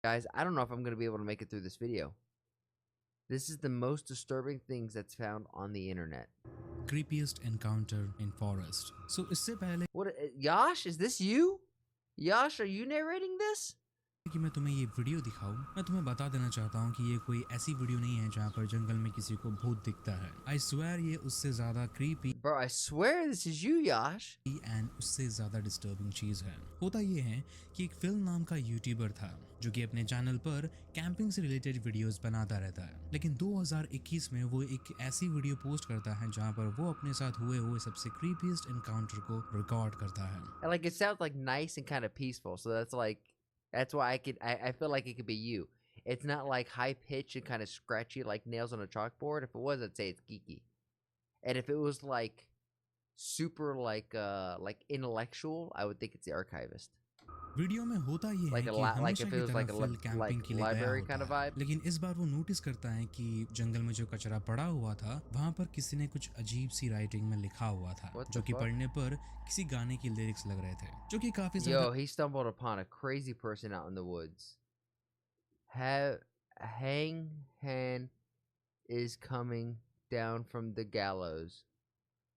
Guys, I don't know if I'm going to be able to make it through this video. This is the most disturbing things that's found on the internet. Creepiest encounter in forest. So इससे पहले What? Yash, is this you? Yash, are you narrating this? कि मैं तुम्हें ये video दिखाऊं, मैं तुम्हें बता देना चाहता हूँ कि ये कोई ऐसी वीडियो नहीं है जहाँ पर जंगल में किसी को भूत दिखता है। आई स्वेयर ये उससे ज्यादा creepy Bro, I swear this is you, Yash. And उससे ज्यादा डिस्टर्बिंग चीज है। होता ये है कि एक फिल्म नाम का यूट्यूबर था जो कि अपने चैनल पर कैंपिंग से रिलेटेड वीडियोस बनाता रहता है, लेकिन 2021 में वो एक ऐसी वीडियो पोस्ट करता है जहाँ पर वो अपने साथ हुए सबसे क्रीपीएस्ट एनकाउंटर को रिकॉर्ड करता है। And like, it sounds like nice and kind of peaceful, so that's why I feel like it could be you. It's not like high pitched and kind of scratchy like nails on a chalkboard. If it was, I'd say it's geeky. And if it was like super like intellectual, I would think it's the archivist. Video में होता ये है कि हमेशा की तरह fill camping के लिए गया होता है, लेकिन इस बार वो नोटिस करता है कि जंगल में जो कचरा पड़ा हुआ था वहाँ पर किसी ने कुछ अजीब सी राइटिंग में लिखा हुआ था जो कि पढ़ने पर किसी गाने की लिरिक्स लग रहे थे, जो कि काफी Yo, he stumbled upon a crazy person out in the woods. Hangman is coming down from the gallows.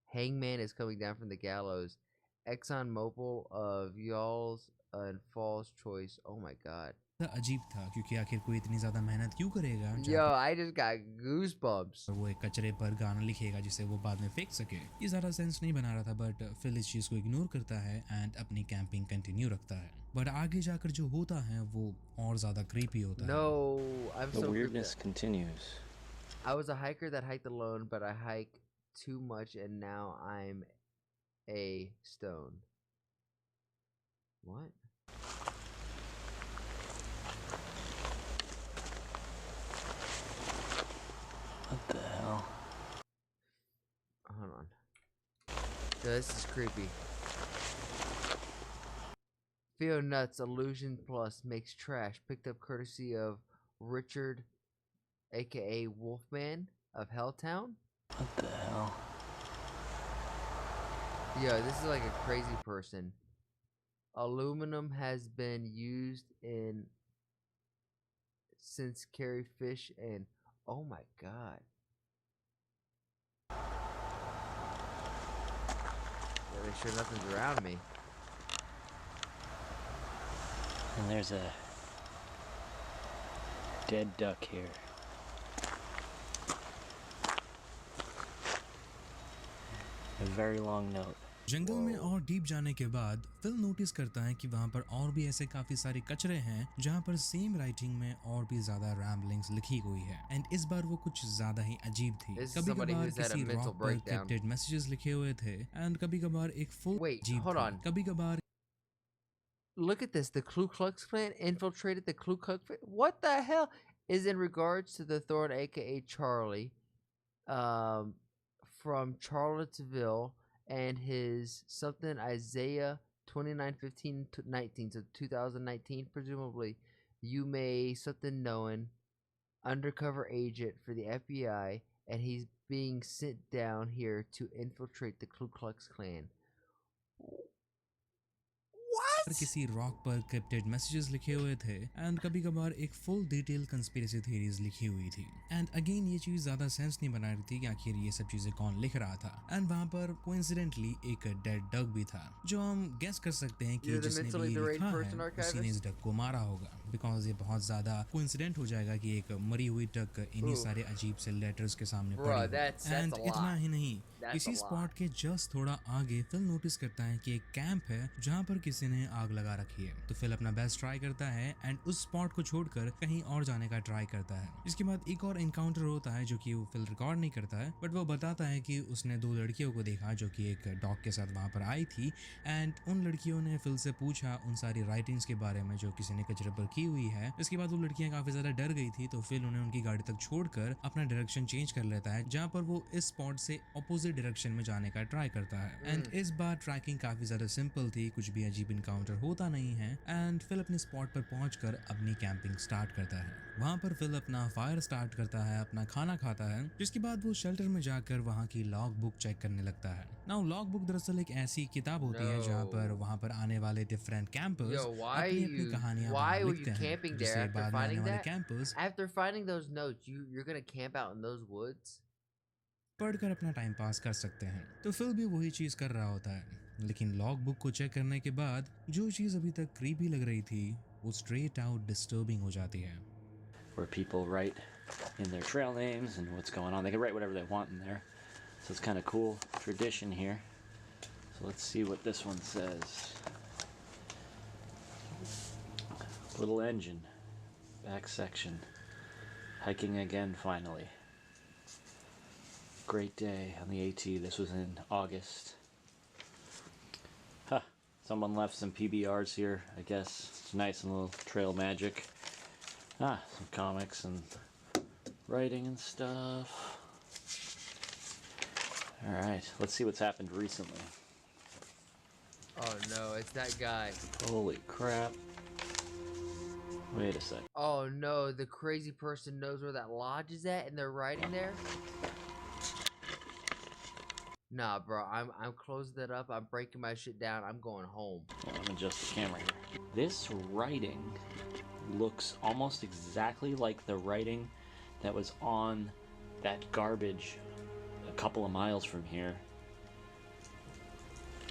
Hangman is coming down from the gallows. ExxonMobil of y'all's and Falls choice. Oh my god. अजीब था क्योंकि आखिर कोई इतनी ज्यादा मेहनत क्यों करेगा। Yo, I just got goosebumps. वो एक कचरे पर गाना लिखेगा जिसे वो बाद में फेंक सके। ये ज्यादा सेंस नहीं बना रहा था, बट फिल इस चीज को इग्नोर करता है एंड अपनी कैंपिंग कंटिन्यू रखता है। बट आगे जाकर जो होता है वो और ज्यादा क्रीपी होता है। No, I'm so The weirdness continues. I was a hiker that hiked alone, but I hiked too much and now I'm a stone. What? What the hell? Hold on. This is creepy. Theo Nuts Illusion Plus makes trash. Picked up courtesy of Richard, aka Wolfman of Helltown. What the hell? Yeah, this is like a crazy person. Aluminum has been used in since carry fish and oh my god. Yeah, make sure nothing's around me. And there's a dead duck here. A very long note. जंगल में और deep जाने के बाद fill notice करता है कि वहाँ पर और भी ऐसे काफी सारे कचरे हैं जहाँ पर सेम राइटिंग में और भी ज्यादा रैम्बलिंग्स लिखी हुई है एंड इस बार वो कुछ ज्यादा ही अजीब थी। कभी कभार किसी रॉक पर क्रिप्टेड मैसेजेस लिखे हुए थे एंड कभी कभार एक फुल कभी कभार Look at this. The Ku Klux Klan infiltrated the Ku Klux Klan. What the hell is in regards to the Thorn, aka Charlie, from Charlottesville, and his something Isaiah 29:15-19, so 2019 presumably. You may something knowing undercover agent for the FBI, and he's being sent down here to infiltrate the Ku Klux Klan. किसी rock पर क्रिप्टेड messages लिखे हुए थे and कभी कभार एक full detail conspiracy theories लिखी हुई थी एंड अगेन ये चीज ज्यादा सेंस नहीं बना रही थी कि आखिर ये सब चीजें कौन लिख रहा था एंड वहाँ पर कोइंसिडेंटली एक डेड डग भी था जो हम गेस कर सकते हैं कि जिसने भी ये लिखा है उसी ने इस डग को मारा होगा, बिकॉज ये बहुत ज्यादा कोइंसिडेंट हो जाएगा कि एक मरी हुई डग इन्हीं सारे अजीब से लेटर्स के सामने पड़ी एंड इतना ही नहीं, इसी स्पॉट के जस्ट थोड़ा आगे फिल नोटिस करता है कि एक कैंप है जहाँ पर किसी ने आग लगा रखी है। तो फिल अपना बेस्ट ट्राई करता है एंड उस स्पॉट को छोड़कर कहीं और जाने का ट्राई करता है। इसके बाद एक और एनकाउंटर होता है जो कि वो फिल रिकॉर्ड नहीं करता है, बट वो बताता है कि उसने दो लड़कियों को देखा जो कि एक डॉग के साथ वहां पर आई थी एंड उन लड़कियों ने फिल से पूछा उन सारी राइटिंग्स के बारे में जो किसी ने कचरे पर की हुई है। इसके बाद वो लड़कियां काफी ज्यादा डर गई थी, तो फिल उन्हें उनकी गाड़ी तक छोड़कर अपना डायरेक्शन चेंज कर लेता है जहाँ पर वो इस स्पॉट से ऑपोजिट डायरेक्शन में जाने का ट्राई करता है एंड इस बार ट्रैकिंग काफी ज्यादा सिंपल थी, कुछ भी अजीब इनकाउंटर होता नहीं है एंड फिल अपने स्पॉट पर पहुंचकर अपनी कैंपिंग स्टार्ट करता है। वहां पर फिल अपना फायर स्टार्ट करता है, अपना खाना खाता है, जिसके बाद वो शेल्टर में जाकर वहां की लॉग बुक चेक करने लगता है। नाउ लॉग बुक दरअसल एक ऐसी किताब होती है जहां पर वहां पर आने वाले डिफरेंट कैंपर्स अपनी अपनी कहानियां लिखते किया है, camping there जिससे after बाद में आने finding वाले that? Campers After finding those notes, you're gonna camp out in those woods? पढ़कर अपना टाइम पास कर सकते हैं। तो फिल भी वही चीज़ कर रहा होता है, लेकिन लॉग बुक को चेक करने के बाद जो चीज़ अभी तक क्रीपी लग रही थी वो स्ट्रेट आउट डिस्टर्बिंग हो जाती है। Where people write in their trail names and what's going on. They can write whatever they want in there. So it's kind of cool tradition here. So let's see what this one says. Little engine, back section. Hiking again finally. Great day on the AT. This was in August. Huh. Someone left some PBRs here, I guess. It's nice and little trail magic. Ah, some comics and writing and stuff. Alright, let's see what's happened recently. Oh no, it's that guy. Holy crap. Wait a sec. Oh no, the crazy person knows where that lodge is at and they're riding there? Nah, bro, I'm closing that up. I'm breaking my shit down. I'm going home. Well, I'm adjust the camera here. This writing looks almost exactly like the writing that was on that garbage a couple of miles from here.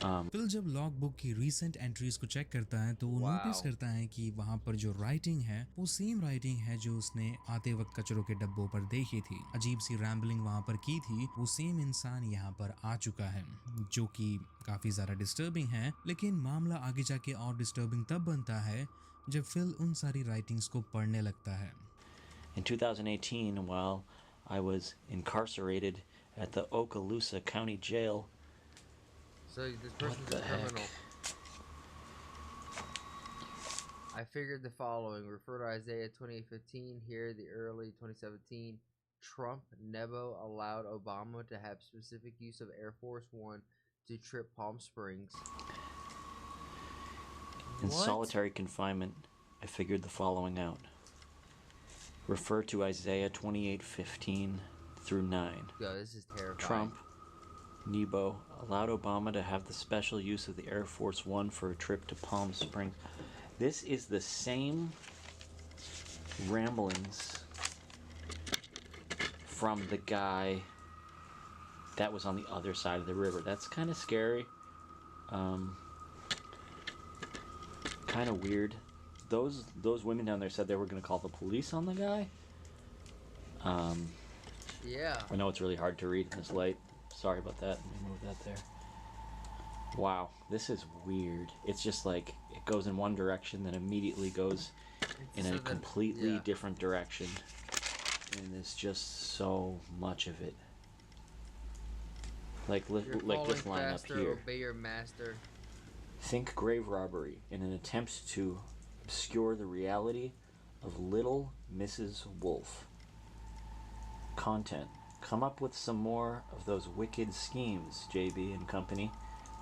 Phil जब log book की recent entries को check करता है तो वो Wow. Notice करता है कि वहाँ पर जो राइटिंग है वो सेम राइटिंग है जो उसने आते वक्त कचरों के डब्बों पर देखी थी। अजीब सी रैम्बलिंग वहाँ पर की थी, वो सेम इंसान यहाँ पर आ चुका है, जो कि काफ़ी ज़्यादा डिस्टर्बिंग है। लेकिन मामला आगे जाके और डिस्टर्बिंग तब बनता है जब फिल उन सारी राइटिंग्स को पढ़ने लगता है। In 2018, while I was incarcerated at the Okaloosa County Jail. So this person's the a heck? criminal. I figured the following. Refer to Isaiah 28:15. Here, the early 2017 Trump Nebo allowed Obama to have specific use of Air Force One to trip Palm Springs. In What? solitary confinement, I figured the following out. Refer to Isaiah 28:15 through 9. Yo, this is terrifying. Trump, Nebo, allowed Obama to have the special use of the Air Force One for a trip to Palm Springs. This is the same ramblings from the guy that was on the other side of the river. That's kind of scary. Kind of weird. Those women down there said they were going to call the police on the guy. Yeah. I know it's really hard to read in this light. Sorry about that. Let me move that there. Wow, this is weird. It's just like it goes in one direction, then immediately goes in a completely different direction. And there's just so much of it. Like You're this falling line up faster, here. obey your master. Think grave robbery in an attempt to obscure the reality of Little Mrs. Wolf. Content. Come up with some more of those wicked schemes, JB and company,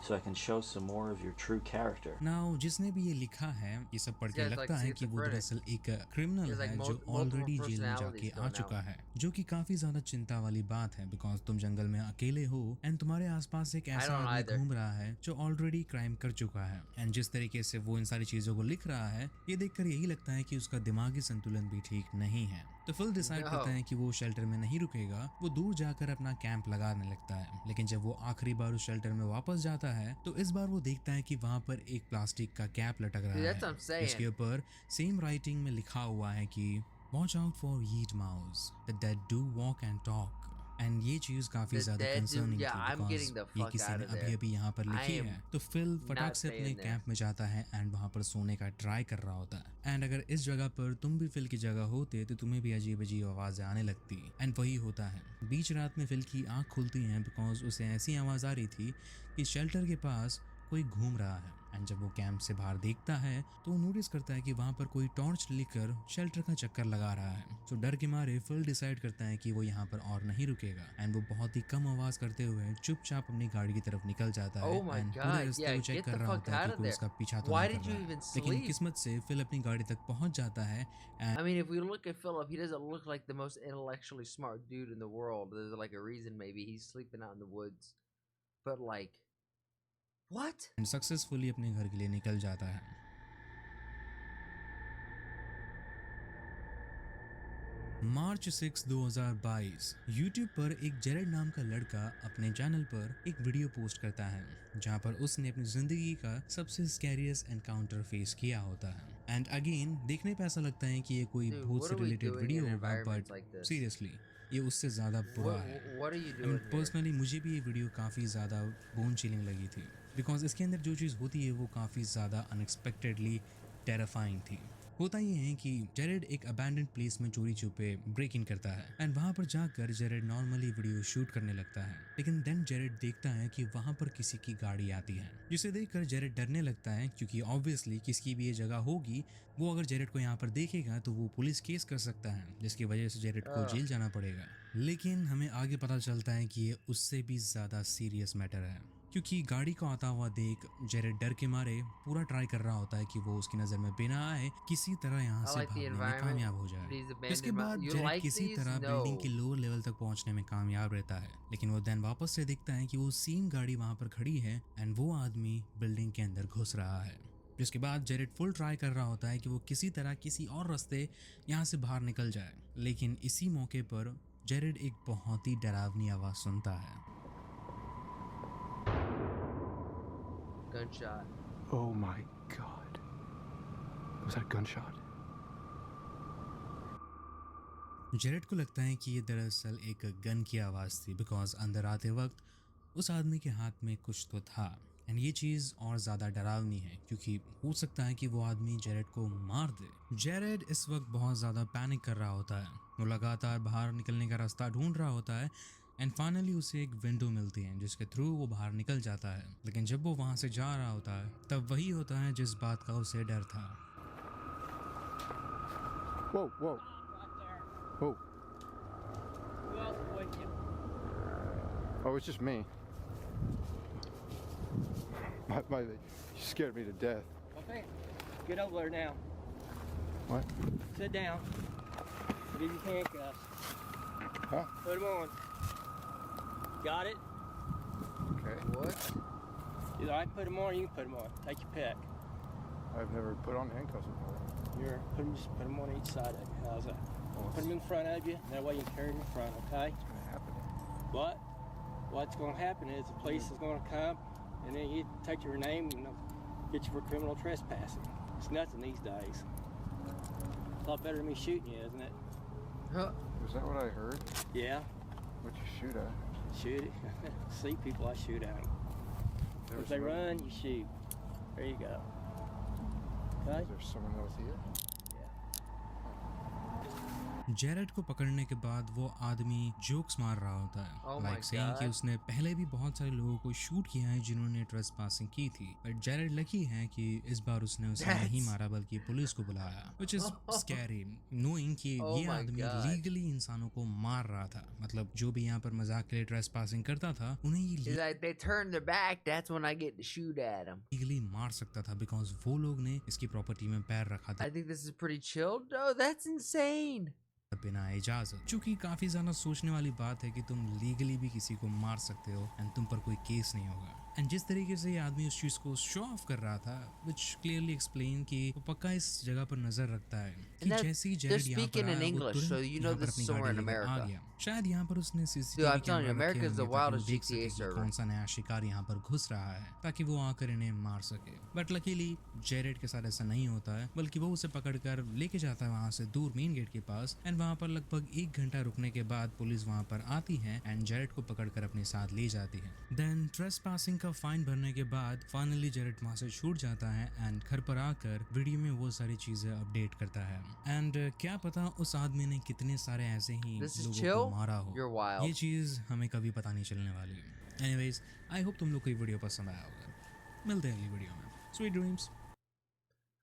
so I can show some more of your true character. Now, जिसने भी ये लिखा है, ये सब पढ़ के He's लगता like है कि वो दरअसल एक क्रिमिनल He has, like, है जो multiple ऑलरेडी जेल में personalities जाके आ going चुका out. है, जो कि काफी ज्यादा चिंता वाली बात है, बिकॉज तुम जंगल में अकेले हो एंड तुम्हारे आसपास एक ऐसा don't आदमी either. घूम रहा है जो ऑलरेडी क्राइम कर चुका है। एंड जिस तरीके से वो इन सारी चीजों को लिख रहा है, ये देखकर यही लगता है कि उसका दिमागी संतुलन भी ठीक नहीं है। तो फिल डिसाइड No. करता है कि वो शेल्टर में नहीं रुकेगा, वो दूर जाकर अपना कैंप लगाने लगता है। लेकिन जब वो आखिरी बार उस शेल्टर में वापस जाता है तो इस बार वो देखता है कि वहाँ पर एक प्लास्टिक का कैप लटक रहा Dude, that's what I'm है, saying. इसके ऊपर सेम राइटिंग में लिखा हुआ है कि Watch out for yeet mouse, the dead do walk and talk. And ये चीज काफी The ज्यादा dead do- concerning yeah, I'm थी getting the बिकॉज ये fuck किसी out ने of अभी there. अभी यहाँ पर I लिखी am है। तो फिल फटाक not से अपने staying there. कैंप में जाता है एंड वहाँ पर सोने का ट्राई कर रहा होता है। एंड अगर इस जगह पर तुम भी फिल की जगह होते तो तुम्हें भी अजीब अजीब आवाजें आने लगती। एंड वही होता है, बीच रात में फिल की आंख खुलती है बिकॉज उसे ऐसी आवाज आ रही थी कि शेल्टर के पास कोई घूम रहा है। एंड जब वो कैंप से बाहर देखता है तो वो नोटिस करता है कि वहाँ पर कोई टॉर्च लेकर शेल्टर का चक्कर लगा रहा है। तो डर के मारे फिल डिसाइड करता है कि वो यहाँ पर और नहीं रुकेगा एंड वो बहुत ही कम आवाज करते हुए चुपचाप अपनी गाड़ी की तरफ निकल जाता है। Oh my एंड God, पूरे रास्ते yeah, वो चेक get कर the रहा fuck होता है out कि of कोई there. उसका पीछा तो Why नहीं did कर you रहा even है। लेकिन sleep? किस्मत से फिल अपनी गाड़ी तक पहुंच जाता है। I mean, if we look at Philip, he doesn't look like the most intellectually smart dude in the world. There's like a reason maybe he's sleeping out in the woods. But like, what? And successfully अपने घर के लिए निकल जाता है। मार्च 6 2022 YouTube पर एक Jared नाम का लड़का अपने चैनल पर एक वीडियो पोस्ट करता है जहां पर उसने अपनी जिंदगी का सबसे स्कैरियस्ट एनकाउंटर फेस किया होता है। एंड अगेन देखने पे ऐसा लगता है कि ये कोई Dude, भूत what से are we related doing video in होगा, environments but like this? Seriously ये उससे ज़्यादा बुरा है। What are you and doing here? Personally मुझे भी ये वीडियो काफ़ी ज़्यादा बोन चिलिंग लगी थी बिकॉज इसके अंदर जो चीज़ होती है वो काफ़ी ज़्यादा अनएक्सपेक्टेडली टेराफाइंग थी। होता ये है कि जेरेड एक अबैंडन प्लेस में चोरी छुपे ब्रेक इन करता है एंड वहां पर जाकर जेरेड नॉर्मली वीडियो शूट करने लगता है। लेकिन देन जेरेड देखता है कि वहां पर किसी की गाड़ी आती है जिसे देखकर जेरेड डरने लगता है क्योंकि ऑब्वियसली किसकी भी ये जगह होगी, वो अगर जेरेड को यहाँ पर देखेगा तो वो पुलिस केस कर सकता है जिसकी वजह से जेरेड को जेल जाना पड़ेगा। लेकिन हमें आगे पता चलता है कि ये उससे भी ज़्यादा सीरियस मैटर है क्योंकि गाड़ी को आता हुआ देख जेरेड डर के मारे पूरा ट्राई कर रहा होता है कि वो उसकी नज़र में बिना आए किसी तरह यहाँ I से like the भागने में environment. कामयाब हो जाए। These इसके abandoned बाद You जेरेड like किसी these? तरह No. बिल्डिंग के लोअर लेवल तक पहुंचने में कामयाब रहता है, लेकिन वो देन वापस से दिखता है कि वो सेम गाड़ी वहां पर खड़ी है एंड वो आदमी बिल्डिंग के अंदर घुस रहा है। जिसके बाद जेरेड फुल ट्राई कर रहा होता है कि वो किसी तरह किसी और रास्ते यहाँ से बाहर निकल जाए, लेकिन इसी मौके पर जेरेड एक बहुत ही डरावनी आवाज़ सुनता है। Gunshot. Oh my god. Was that a gunshot? Jared को लगता है कि ये दरअसल एक गन की आवाज़ थी बिकॉज अंदर आते वक्त उस आदमी के हाथ में कुछ तो था। एंड ये चीज़ और ज़्यादा डरावनी है क्योंकि हो सकता है कि वो आदमी जेरेड को मार दे। जेरेड इस वक्त बहुत ज़्यादा पैनिक कर रहा होता है, वो लगातार बाहर निकलने का रास्ता ढूंढ रहा होता है एंड फाइनली उसे एक विंडो मिलती है जिसके थ्रू वो बाहर निकल जाता है। लेकिन जब वो वहाँ से जा रहा होता है तब वही होता है जिस बात का उसे डर था। Whoa, whoa. Whoa. Oh, it's just me. You scared me to death. Okay, get over there now. What? Sit down. Give your handcuffs. Huh? Put them on. Got it? Okay. What? Either I put them on or you can put them on. Take your pick. I've never put on handcuffs before. Just put them on each side of you. How's that? Well, Put them in front of you. That way you can carry them in front, okay? what's going to happen? But what's going to happen is the police is going to come and then you take your name and they'll get you for criminal trespassing. It's nothing these days. A lot better than me shooting you, isn't it? Huh? Is that what I heard? Yeah. What'd you shoot at? Shoot it. See people, I shoot at them. There If was they someone- run, you shoot. There you go. Okay? Is there someone that was here? Jared को पकड़ने के बाद वो आदमी jokes मार रहा होता है Oh my लाइक सेइंग कि God. उसने पहले भी बहुत सारे लोगों को शूट किया है जिन्होंने ट्रेसपासिंग की थी, बट जेरेड लकी है कि इस बार उसने उसे That's- नहीं मारा बल्कि पुलिस को बुलाया, व्हिच इज स्कैरी नोइंग कि Oh ये my आदमी God. लीगली इंसानों को मार रहा था। मतलब जो भी यहाँ पर मजाक के लिए ट्रेसपासिंग करता था उन्हें He's ये like, they turn their back. That's when I get to shoot at them. Legally मार सकता था बिकॉज वो लोग ने इसकी प्रॉपर्टी में पैर रखा था I think this is pretty chill. No, that's insane. बिना इजाजत, चूंकि काफी ज्यादा सोचने वाली बात है कि तुम लीगली भी किसी को मार सकते हो एंड तुम पर कोई केस नहीं होगा। एंड जिस तरीके से ये आदमी उस चीज को शो ऑफ कर रहा था which clearly explain कि वो पक्का इस जगह पर नजर रखता है कि And that- जैसे ही they're जेरेड यहाँ speaking पर in आया वो English, so तुरंत you know यहाँ पर this अपनी is somewhere गाड़ी in लेकर आ America. गया। शायद यहाँ पर उसने Dude, I'm CCTV telling you, camera America रखे is the होंगे ताकि वो wildest देख GTA सके कि server. कौन सा नया शिकार यहाँ पर घुस रहा है ताकि वो आकर इन्हें मार सके। बट लकीली जेरेड के साथ ऐसा नहीं होता है, बल्कि वो उसे पकड़कर लेके जाता है वहाँ से दूर मेन गेट के पास एंड वहाँ पर लगभग 1 घंटा रुकने के बाद पुलिस वहाँ पर आती है एंड जेरेड को पकड़कर अपने साथ ले जाती है। देन ट्रेसपासिंग का फाइन भरने के बाद फाइनली जेरेड वहाँ से छूट जाता है एंड घर पर आकर वीडियो में वो सारी चीजें अपडेट करता है। एंड क्या पता उस आदमी ने कितने सारे ऐसे ही This is लोगों chill. को मारा हो, You're ये wild. चीज हमें कभी पता नहीं चलने वाली है। एनीवेज आई होप तुम लोग को ये वीडियो पसंद आया होगा। मिलते हैं अगली वीडियो में। Sweet dreams.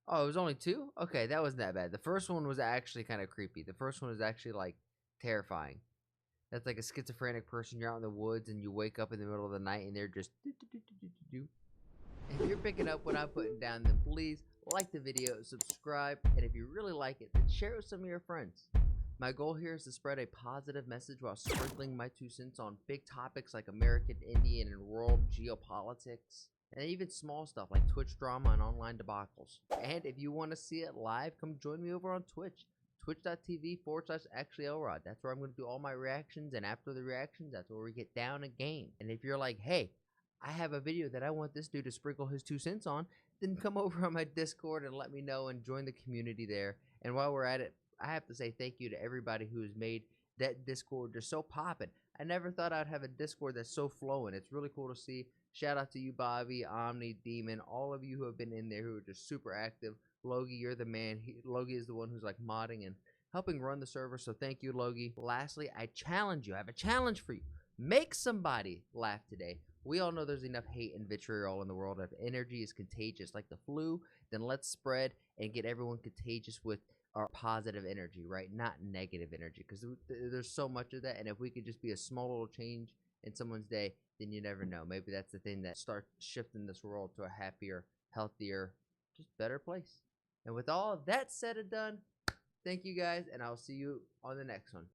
Oh, it was only 2? Okay, that wasn't that bad. The first one was actually kind of creepy. The first one was actually like terrifying. That's like a schizophrenic person. You're out in the woods and you wake up in the middle of the night and they're just do. If you're picking up what I'm putting down, then please like the video, subscribe, and if you really like it, then share it with some of your friends. My goal here is to spread a positive message while sprinkling my 2 cents on big topics like American, Indian, and world geopolitics, and even small stuff like Twitch drama and online debacles. And if you want to see it live, come join me over on Twitch, twitch.tv/ActuallyElrod. That's where I'm going to do all my reactions, and after the reactions, that's where we get down a game. And if you're like, hey, I have a video that I want this dude to sprinkle his 2 cents on, then come over on my Discord and let me know and join the community there. And while we're at it, I have to say thank you to everybody who has made that Discord just so poppin'. I never thought I'd have a Discord that's so flowing. It's really cool to see. Shout out to you, Bobby, Omni, Demon, all of you who have been in there who are just super active. Logie, you're the man. Logie is the one who's like modding and helping run the server, so thank you, Logie. Lastly, I challenge you. I have a challenge for you. Make somebody laugh today. We all know there's enough hate and vitriol in the world. If energy is contagious like the flu, then let's spread and get everyone contagious with our positive energy, right? Not negative energy, because there's so much of that. And if we could just be a small little change in someone's day, then you never know. Maybe that's the thing that starts shifting this world to a happier, healthier, just better place. And with all of that said and done, thank you guys, and I'll see you on the next one.